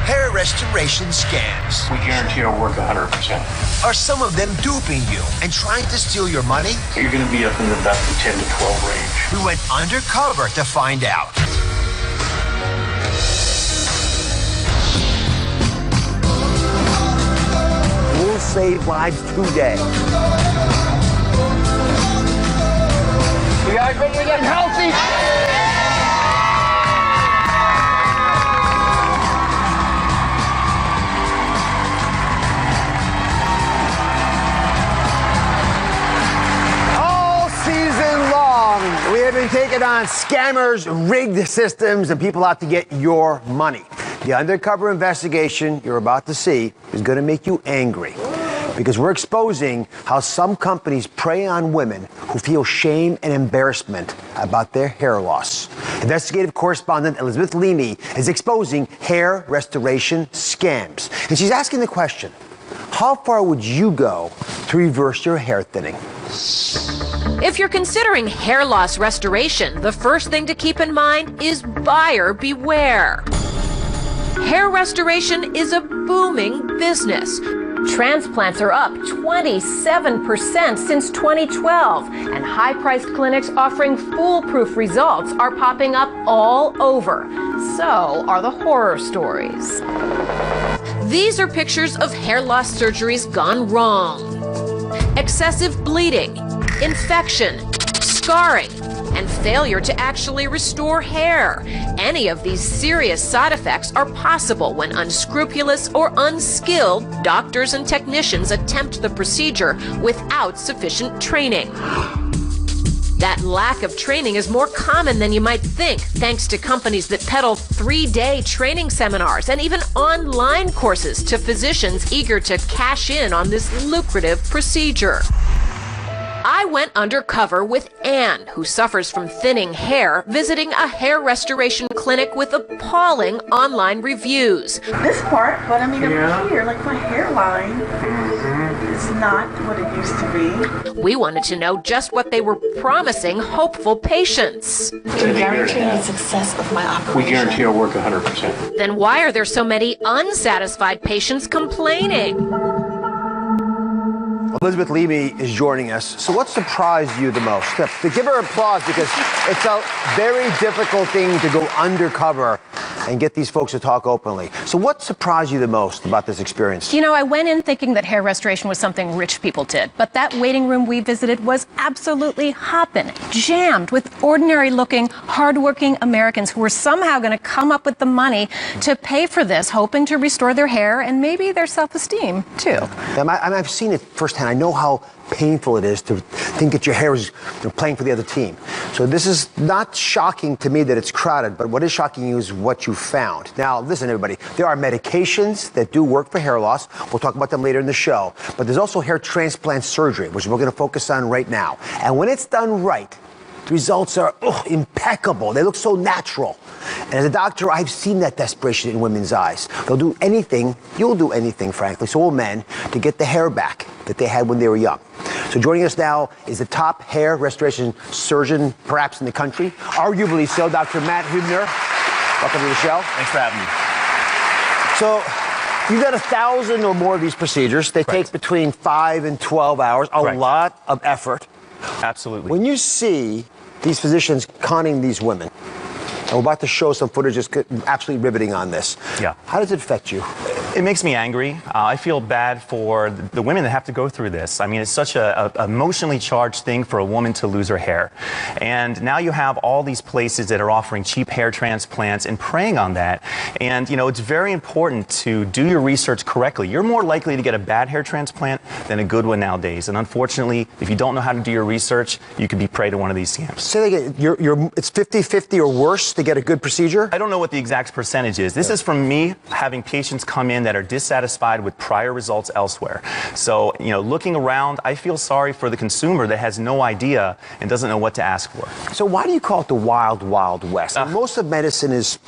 hair restoration scams. We guarantee our work 100%. Are some of them duping you and trying to steal your money? You're going to be up in about the 10 to 12 range. We went undercover to find out. We'll save lives today. You guys ready to get healthy? All season long, we have been taking on scammers, rigged systems, and people out to get your money. The undercover investigation you're about to see is going to make you angry, because we're exposing how some companies prey on women who feel shame and embarrassment about their hair loss. Investigative correspondent Elisabeth Leamy is exposing hair restoration scams. And she's asking the question, how far would you go to reverse your hair thinning? If you're considering hair loss restoration, the first thing to keep in mind is buyer beware. Hair restoration is a booming business. Transplants are up 27% since 2012, and high-priced clinics offering foolproof results are popping up all over. So are the horror stories. These are pictures of hair loss surgeries gone wrong. Excessive bleeding, infection, scarring, and failure to actually restore hair. Any of these serious side effects are possible when unscrupulous or unskilled doctors and technicians attempt the procedure without sufficient training. That lack of training is more common than you might think, thanks to companies that peddle 3-day training seminars and even online courses to physicians eager to cash in on this lucrative procedure. I went undercover with Anne, who suffers from thinning hair, visiting a hair restoration clinic with appalling online reviews. This part, but I mean up here, like my hairline, is not what it used to be. We wanted to know just what they were promising hopeful patients. To guarantee the success of my operation. We guarantee our work 100%. Then why are there so many unsatisfied patients complaining? Elisabeth Leamy is joining us. So what surprised you the most? To give her applause, because it's a very difficult thing to go undercover and get these folks to talk openly. So what surprised you the most about this experience? You know, I went in thinking that hair restoration was something rich people did, but that waiting room we visited was absolutely hopping, jammed with ordinary-looking, hardworking Americans who were somehow going to come up with the money to pay for this, hoping to restore their hair and maybe their self-esteem, too. I've seen it firsthand. I know how painful it is to think that your hair is playing for the other team. So this is not shocking to me that it's crowded, but what is shocking you is what you found. Now, listen, everybody, there are medications that do work for hair loss. We'll talk about them later in the show. But there's also hair transplant surgery, which we're going to focus on right now. And when it's done right, the results are impeccable. They look so natural. And as a doctor, I've seen that desperation in women's eyes. They'll do anything, you'll do anything, frankly, so will men, to get the hair back that they had when they were young. So joining us now is the top hair restoration surgeon, perhaps in the country, arguably so, Dr. Matt Hübner. Welcome to the show. Thanks for having me. So, you've done 1,000 or more of these procedures. They take between 5 and 12 hours, a lot of effort. Absolutely. When you see these physicians conning these women, and we're about to show some footage that's absolutely riveting on this. Yeah. How does it affect you? It makes me angry. I feel bad for the women that have to go through this. I mean, it's such a emotionally charged thing for a woman to lose her hair. And now you have all these places that are offering cheap hair transplants and preying on that. And, you know, it's very important to do your research correctly. You're more likely to get a bad hair transplant than a good one nowadays. And unfortunately, if you don't know how to do your research, you could be prey to one of these scams. Say that again, it's 50-50 or worse to get a good procedure? I don't know what the exact percentage is. This is from me having patients come in that are dissatisfied with prior results elsewhere. So, you know, looking around, I feel sorry for the consumer that has no idea and doesn't know what to ask for. So why do you call it the wild, wild west? Most of medicine is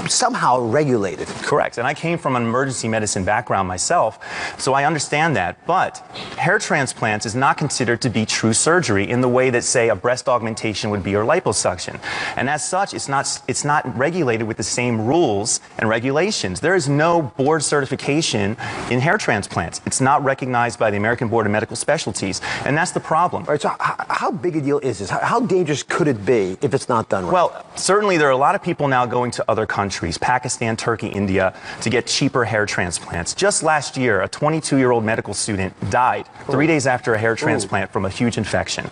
somehow regulated. Correct. And I came from an emergency medicine background myself, so I understand that. But hair transplants is not considered to be true surgery in the way that, say, a breast augmentation would be or liposuction. And as such, it's not regulated with the same rules and regulations. There is no board certification in hair transplants. It's not recognized by the American Board of Medical Specialties, and that's the problem. All right, so how big a deal is this? How dangerous could it be if it's not done right? Well, certainly there are a lot of people now going to other countries, Pakistan, Turkey, India, to get cheaper hair transplants. Just last year, a 22-year-old medical student died 3 days after a hair transplant from a huge infection.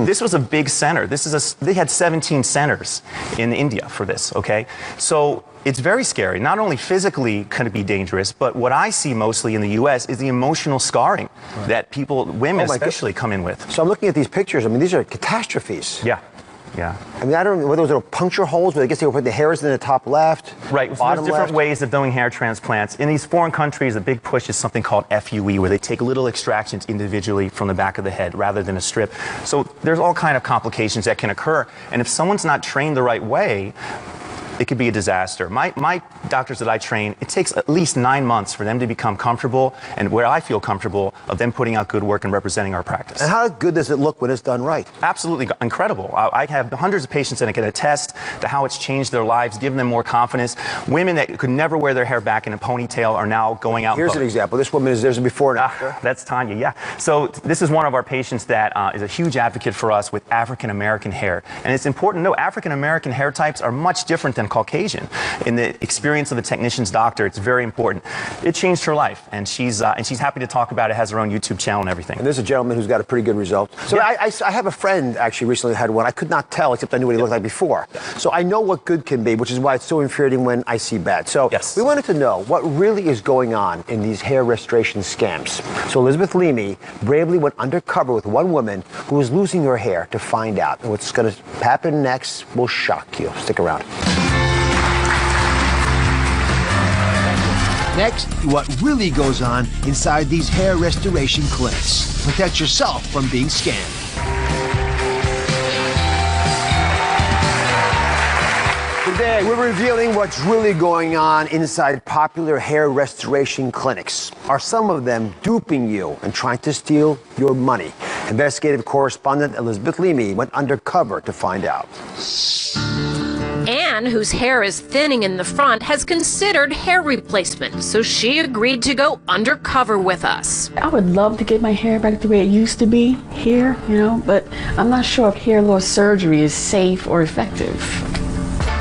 This was a big center. They had 17 centers in India for this, okay? So it's very scary. Not only physically can it be dangerous, but what I see mostly in the U.S. is the emotional scarring that women especially, come in with. So I'm looking at these pictures. I mean, these are catastrophes. Yeah. Yeah. I mean, I don't know whether those are puncture holes, but I guess they would put the hairs in the top left. Right. So there's different ways of doing hair transplants. In these foreign countries, the big push is something called FUE, where they take little extractions individually from the back of the head rather than a strip. So there's all kind of complications that can occur. And if someone's not trained the right way, it could be a disaster. My doctors that I train, it takes at least 9 months for them to become comfortable, and where I feel comfortable of them putting out good work and representing our practice. And how good does it look when it's done right? Absolutely incredible. I have hundreds of patients that can attest to how it's changed their lives, given them more confidence. Women that could never wear their hair back in a ponytail are now going out. Here's an example. This woman there's a before and after. That's Tanya, yeah. So this is one of our patients that is a huge advocate for us with African American hair. And it's important to know African American hair types are much different than Caucasian. In the experience of the technician's doctor, it's very important. It changed her life, and she's happy to talk about it, has her own YouTube channel and everything. And there's a gentleman who's got a pretty good result. So yeah. I have a friend actually recently had one. I could not tell, except I knew what he looked like before. So I know what good can be, which is why it's so infuriating when I see bad. So we wanted to know what really is going on in these hair restoration scams. So Elisabeth Leamy bravely went undercover with one woman who was losing her hair to find out. And what's going to happen next will shock you. Stick around. Next, what really goes on inside these hair restoration clinics. Protect yourself from being scammed. Today, we're revealing what's really going on inside popular hair restoration clinics. Are some of them duping you and trying to steal your money? Investigative correspondent Elisabeth Leamy went undercover to find out. Anne, whose hair is thinning in the front, has considered hair replacement, so she agreed to go undercover with us. I would love to get my hair back the way it used to be here, but I'm not sure if hair loss surgery is safe or effective.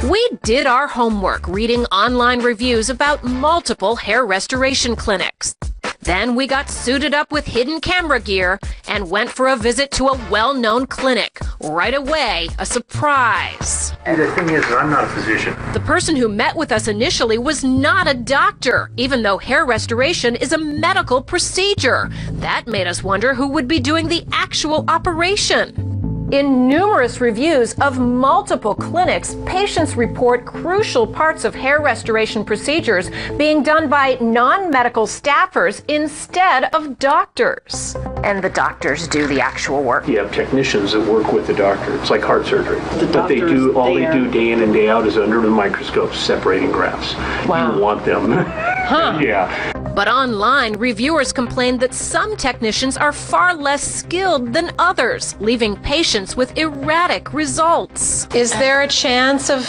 We did our homework reading online reviews about multiple hair restoration clinics. Then we got suited up with hidden camera gear and went for a visit to a well-known clinic. Right away, a surprise. The thing is, I'm not a physician. The person who met with us initially was not a doctor, even though hair restoration is a medical procedure. That made us wonder who would be doing the actual operation. In numerous reviews of multiple clinics, patients report crucial parts of hair restoration procedures being done by non-medical staffers instead of doctors. And the doctors do the actual work. You have technicians that work with the doctor. It's like heart surgery. But they do they do day in and day out is under the microscope separating grafts. Wow. You want them. Huh. Yeah. But online, reviewers complained that some technicians are far less skilled than others, leaving patients with erratic results. Is there a chance of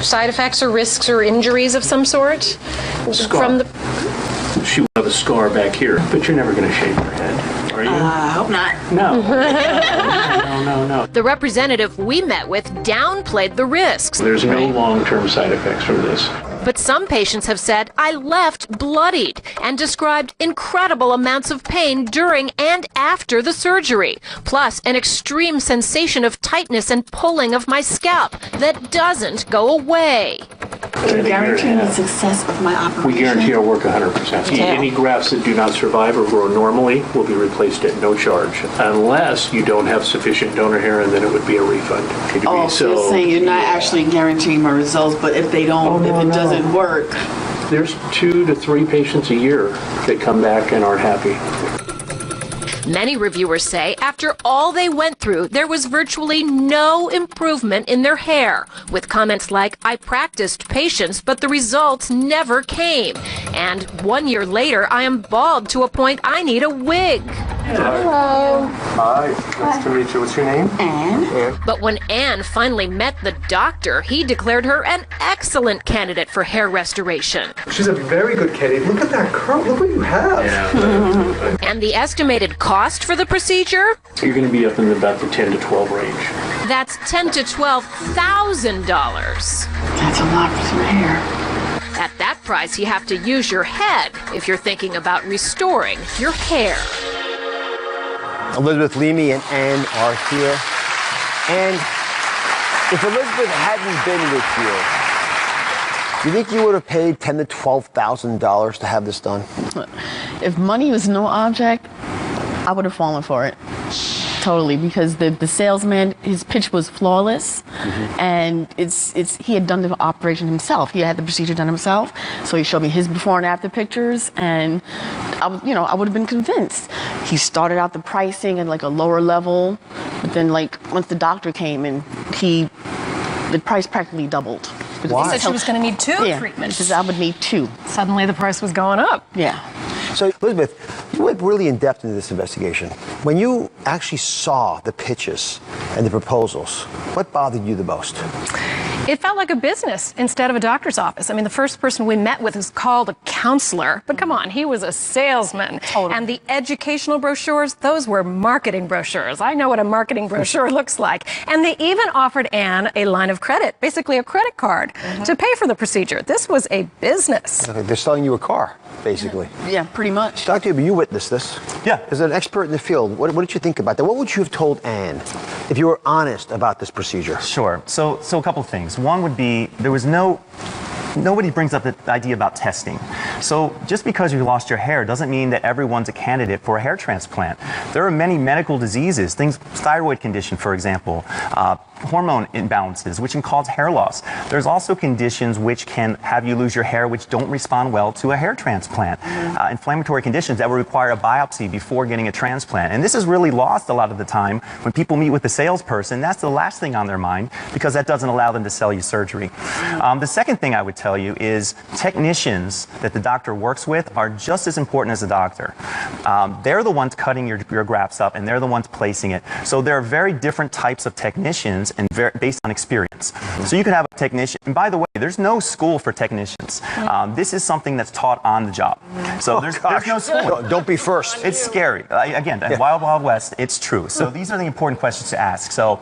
side effects or risks or injuries of some sort? Scar. She will have a scar back here, but you're never going to shave her head, are you? I hope not. No. No. The representative we met with downplayed the risks. There's no long-term side effects from this. But some patients have said, I left bloodied, and described incredible amounts of pain during and after the surgery, plus an extreme sensation of tightness and pulling of my scalp that doesn't go away. Can you guarantee the success of my operation? We guarantee our work 100%. Any grafts that do not survive or grow normally will be replaced at no charge, unless you don't have sufficient donor hair, and then it would be a refund. So you're saying you're not actually guaranteeing my results, but if they don't, if it doesn't work. There's 2 to 3 patients a year that come back and are happy. Many reviewers say after all they went through, there was virtually no improvement in their hair, with comments like, "I practiced patience, but the results never came. And 1 year later, I am bald to a point I need a wig." Hello. Hi, nice to meet you. What's your name? Anne. But when Anne finally met the doctor, he declared her an excellent candidate for hair restoration. She's a very good candidate. Look at that curl. Look what you have. And the estimated cost for the procedure? You're going to be up in about the 10 to 12 range. That's $10,000 to $12,000. That's a lot for some hair. At that price, you have to use your head if you're thinking about restoring your hair. Elisabeth Leamy and Anne are here. And if Elisabeth hadn't been with you, do you think you would have paid $10,000 to $12,000 to have this done? If money was no object, I would have fallen for it. Totally, because the salesman, his pitch was flawless, and he had done the operation himself. He had the procedure done himself, so he showed me his before and after pictures, and I would have been convinced. He started out the pricing at like a lower level, but then like once the doctor came and the price practically doubled. Why? He said she was going to need two Yeah, treatments. he says I would need 2. Suddenly the price was going up. Yeah. So, Elisabeth, you went really in depth into this investigation. When you actually saw the pitches and the proposals, what bothered you the most? It felt like a business instead of a doctor's office. I mean, the first person we met with was called a counselor, but come on, he was a salesman. Totally. And the educational brochures, those were marketing brochures. I know what a marketing brochure looks like. And they even offered Anne a line of credit, basically a credit card, to pay for the procedure. This was a business. They're selling you a car, basically. Yeah, pretty much. Dr. Huber, you witnessed this. Yeah. As an expert in the field, what did you think about that? What would you have told Anne if you were honest about this procedure? Sure. So a couple of things. One would be nobody brings up the idea about testing. So just because you lost your hair doesn't mean that everyone's a candidate for a hair transplant. There are many medical diseases, thyroid condition, for example, hormone imbalances, which can cause hair loss. There's also conditions which can have you lose your hair, which don't respond well to a hair transplant. Inflammatory conditions that will require a biopsy before getting a transplant. And this is really lost a lot of the time when people meet with the salesperson. That's the last thing on their mind because that doesn't allow them to sell you surgery. The second thing I would tell you is technicians that the doctor works with are just as important as the doctor. They're the ones cutting your grafts up and they're the ones placing it. So there are very different types of technicians and based on experience. So you could have a technician, and by the way, there's no school for technicians. This is something that's taught on the job. So there's no school. Don't be first. It's scary. Again, Wild Wild West, it's true. So these are the important questions to ask. So,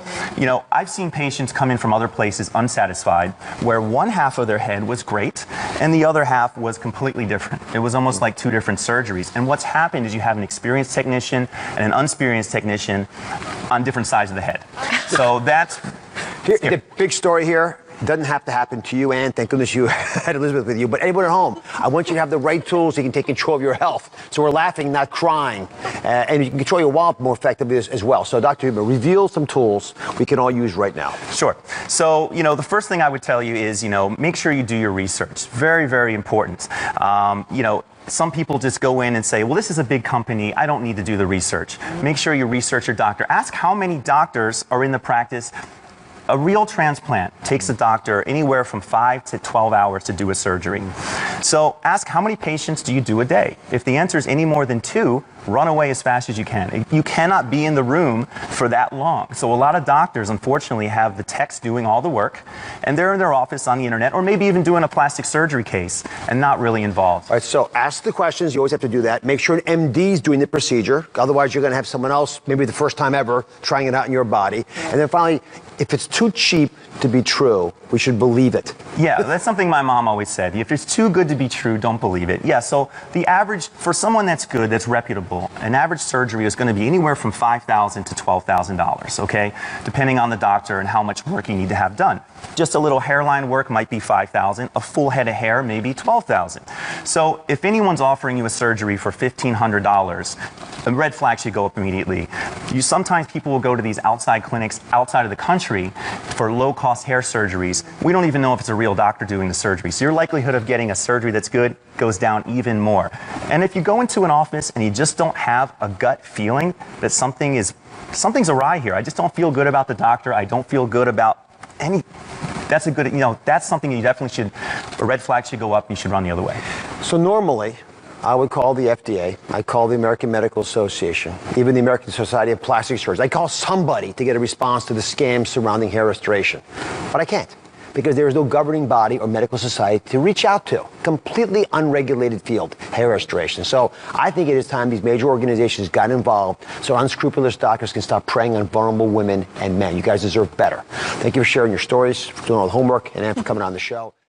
I've seen patients come in from other places unsatisfied, where one half of their head was great, and the other half was completely different. It was almost like 2 different surgeries. And what's happened is you have an experienced technician and an unexperienced technician on different sides of the head. So that's The big story here. Doesn't have to happen to you, Anne. Thank goodness you had Elisabeth with you. But anyone at home, I want you to have the right tools so you can take control of your health. So we're laughing, not crying. And you can control your wallet more effectively as well. So Dr. Huber, reveal some tools we can all use right now. Sure. So, the first thing I would tell you is, make sure you do your research. Very, very important. Some people just go in and say, well, this is a big company. I don't need to do the research. Make sure you research your doctor. Ask how many doctors are in the practice. A real transplant takes a doctor anywhere from 5 to 12 hours to do a surgery. So ask how many patients do you do a day? If the answer is any more than 2, run away as fast as you can. You cannot be in the room for that long. So a lot of doctors, unfortunately, have the techs doing all the work, and they're in their office on the internet, or maybe even doing a plastic surgery case and not really involved. All right, so ask the questions. You always have to do that. Make sure an MD's doing the procedure. Otherwise, you're going to have someone else, maybe the first time ever, trying it out in your body. And then finally, if it's too cheap to be true, we should believe it. Yeah, that's something my mom always said. If it's too good to be true, don't believe it. Yeah, so the average, for someone that's good, that's reputable, an average surgery is going to be anywhere from $5,000 to $12,000, okay? Depending on the doctor and how much work you need to have done. Just a little hairline work might be $5,000. A full head of hair, maybe $12,000. So if anyone's offering you a surgery for $1,500, a red flag should go up immediately. Sometimes people will go to these outside clinics outside of the country for low-cost hair surgeries. We don't even know if it's a real doctor doing the surgery. So your likelihood of getting a surgery that's good goes down even more. And if you go into an office and you just don't have a gut feeling that something's awry here, I just don't feel good about the doctor, I don't feel good about that's a good, that's something you definitely should, a red flag should go up, you should run the other way. So normally, I would call the FDA, I'd call the American Medical Association, even the American Society of Plastic Surgeons. I'd call somebody to get a response to the scams surrounding hair restoration. But I can't, because there is no governing body or medical society to reach out to. Completely unregulated field, hair restoration. So I think it is time these major organizations got involved so unscrupulous doctors can stop preying on vulnerable women and men. You guys deserve better. Thank you for sharing your stories, for doing all the homework, and for coming on the show.